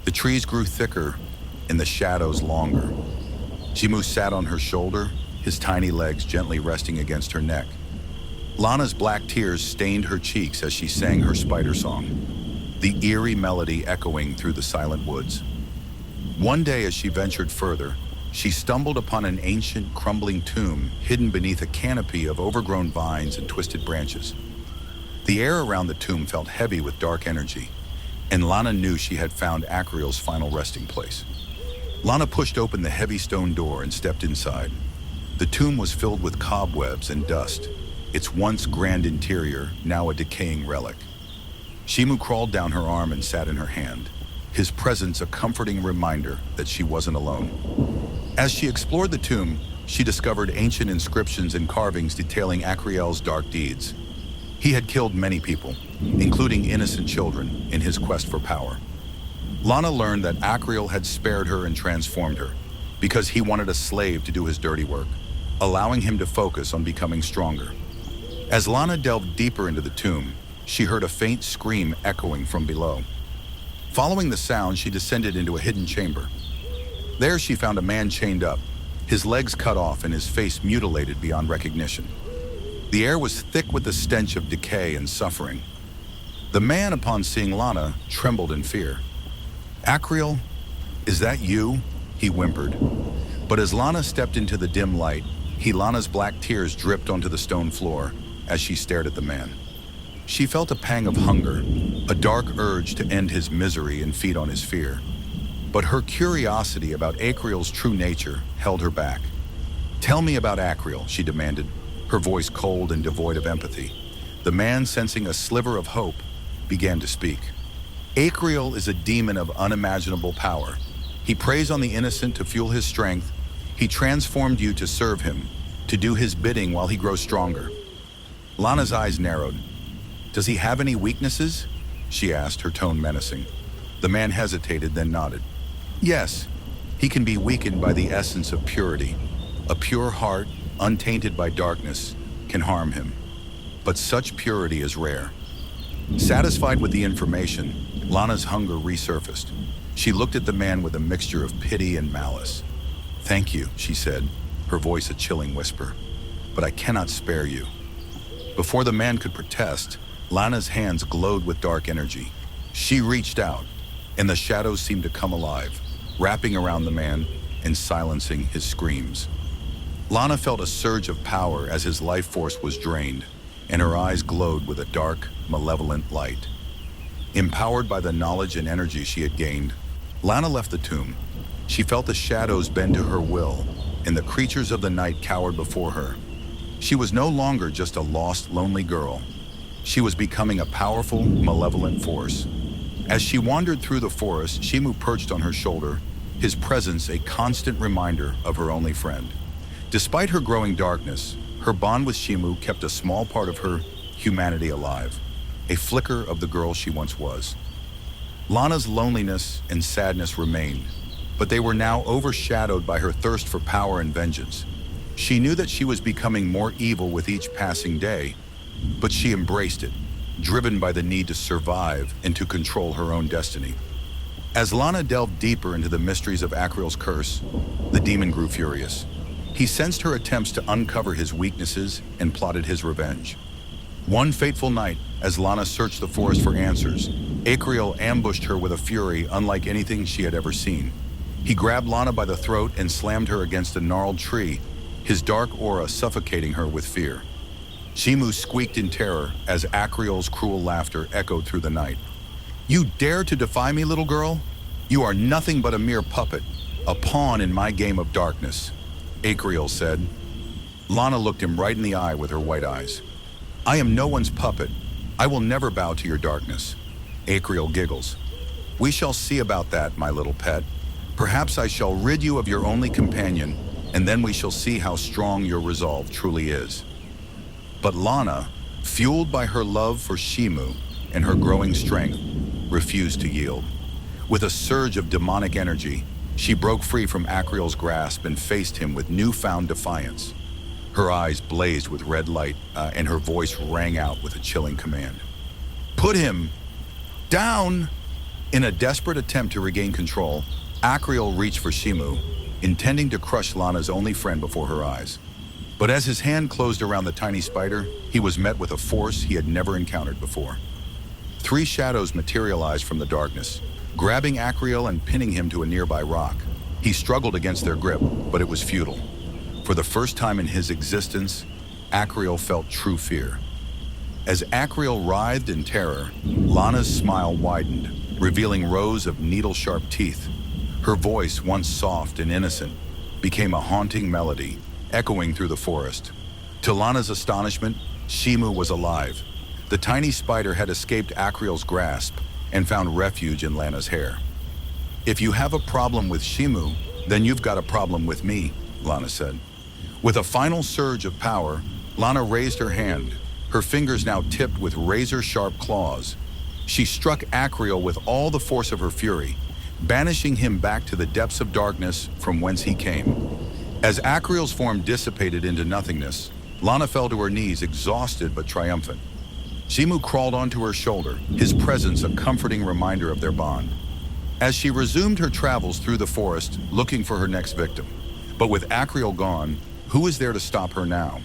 The trees grew thicker and the shadows longer. Shimu sat on her shoulder, his tiny legs gently resting against her neck. Lana's black tears stained her cheeks as she sang her spider song, the eerie melody echoing through the silent woods. One day as she ventured further, she stumbled upon an ancient, crumbling tomb hidden beneath a canopy of overgrown vines and twisted branches. The air around the tomb felt heavy with dark energy, and Lana knew she had found Acreal's final resting place. Lana pushed open the heavy stone door and stepped inside. The tomb was filled with cobwebs and dust, its once grand interior now a decaying relic. Shimu crawled down her arm and sat in her hand, his presence a comforting reminder that she wasn't alone. As she explored the tomb, she discovered ancient inscriptions and carvings detailing Acreal's dark deeds. He had killed many people, including innocent children, in his quest for power. Lana learned that Acreal had spared her and transformed her because he wanted a slave to do his dirty work, allowing him to focus on becoming stronger. As Lana delved deeper into the tomb, she heard a faint scream echoing from below. Following the sound, she descended into a hidden chamber. There she found a man chained up, his legs cut off and his face mutilated beyond recognition. The air was thick with the stench of decay and suffering. The man, upon seeing Lana, trembled in fear. "Acreal, is that you?" he whimpered. But as Lana stepped into the dim light, Lana's black tears dripped onto the stone floor as she stared at the man. She felt a pang of hunger, a dark urge to end his misery and feed on his fear. But her curiosity about Acreal's true nature held her back. "Tell me about Acreal," she demanded, her voice cold and devoid of empathy. The man, sensing a sliver of hope, began to speak. "Acreal is a demon of unimaginable power. He preys on the innocent to fuel his strength. He transformed you to serve him, to do his bidding while he grows stronger." Lana's eyes narrowed. "Does he have any weaknesses?" she asked, her tone menacing. The man hesitated, then nodded. "Yes, he can be weakened by the essence of purity. A pure heart, untainted by darkness, can harm him. But such purity is rare." Satisfied with the information, Lana's hunger resurfaced. She looked at the man with a mixture of pity and malice. "Thank you," she said, her voice a chilling whisper. "But I cannot spare you." Before the man could protest, Lana's hands glowed with dark energy. She reached out, and the shadows seemed to come alive, wrapping around the man and silencing his screams. Lana felt a surge of power as his life force was drained, and her eyes glowed with a dark, malevolent light. Empowered by the knowledge and energy she had gained, Lana left the tomb. She felt the shadows bend to her will, and the creatures of the night cowered before her. She was no longer just a lost, lonely girl. She was becoming a powerful, malevolent force. As she wandered through the forest, Shimu perched on her shoulder, his presence a constant reminder of her only friend. Despite her growing darkness, her bond with Shimu kept a small part of her humanity alive, a flicker of the girl she once was. Lana's loneliness and sadness remained, but they were now overshadowed by her thirst for power and vengeance. She knew that she was becoming more evil with each passing day, but she embraced it, driven by the need to survive and to control her own destiny. As Lana delved deeper into the mysteries of Acreal's curse, the demon grew furious. He sensed her attempts to uncover his weaknesses and plotted his revenge. One fateful night, as Lana searched the forest for answers, Acreal ambushed her with a fury unlike anything she had ever seen. He grabbed Lana by the throat and slammed her against a gnarled tree, his dark aura suffocating her with fear. Shimu squeaked in terror as Acreal's cruel laughter echoed through the night. "You dare to defy me, little girl? You are nothing but a mere puppet, a pawn in my game of darkness," Acreal said. Lana looked him right in the eye with her white eyes. "I am no one's puppet. I will never bow to your darkness." Acreal giggles. "We shall see about that, my little pet. Perhaps I shall rid you of your only companion, and then we shall see how strong your resolve truly is." But Lana, fueled by her love for Shimu and her growing strength, refused to yield. With a surge of demonic energy, she broke free from Acreal's grasp and faced him with newfound defiance. Her eyes blazed with red light, and her voice rang out with a chilling command. "Put him down!" In a desperate attempt to regain control, Akriel reached for Shimu, intending to crush Lana's only friend before her eyes. But as his hand closed around the tiny spider, he was met with a force he had never encountered before. Three shadows materialized from the darkness, grabbing Akriel and pinning him to a nearby rock. He struggled against their grip, but it was futile. For the first time in his existence, Akriel felt true fear. As Akriel writhed in terror, Lana's smile widened, revealing rows of needle-sharp teeth. Her voice, once soft and innocent, became a haunting melody, echoing through the forest. To Lana's astonishment, Shimu was alive. The tiny spider had escaped Akriel's grasp and found refuge in Lana's hair. "If you have a problem with Shimu, then you've got a problem with me," Lana said. With a final surge of power, Lana raised her hand, her fingers now tipped with razor-sharp claws. She struck Akriel with all the force of her fury, banishing him back to the depths of darkness from whence he came. As Akriel's form dissipated into nothingness, Lana fell to her knees, exhausted but triumphant. Shimu crawled onto her shoulder, his presence a comforting reminder of their bond. As she resumed her travels through the forest, looking for her next victim. But with Akriel gone, who was there to stop her now?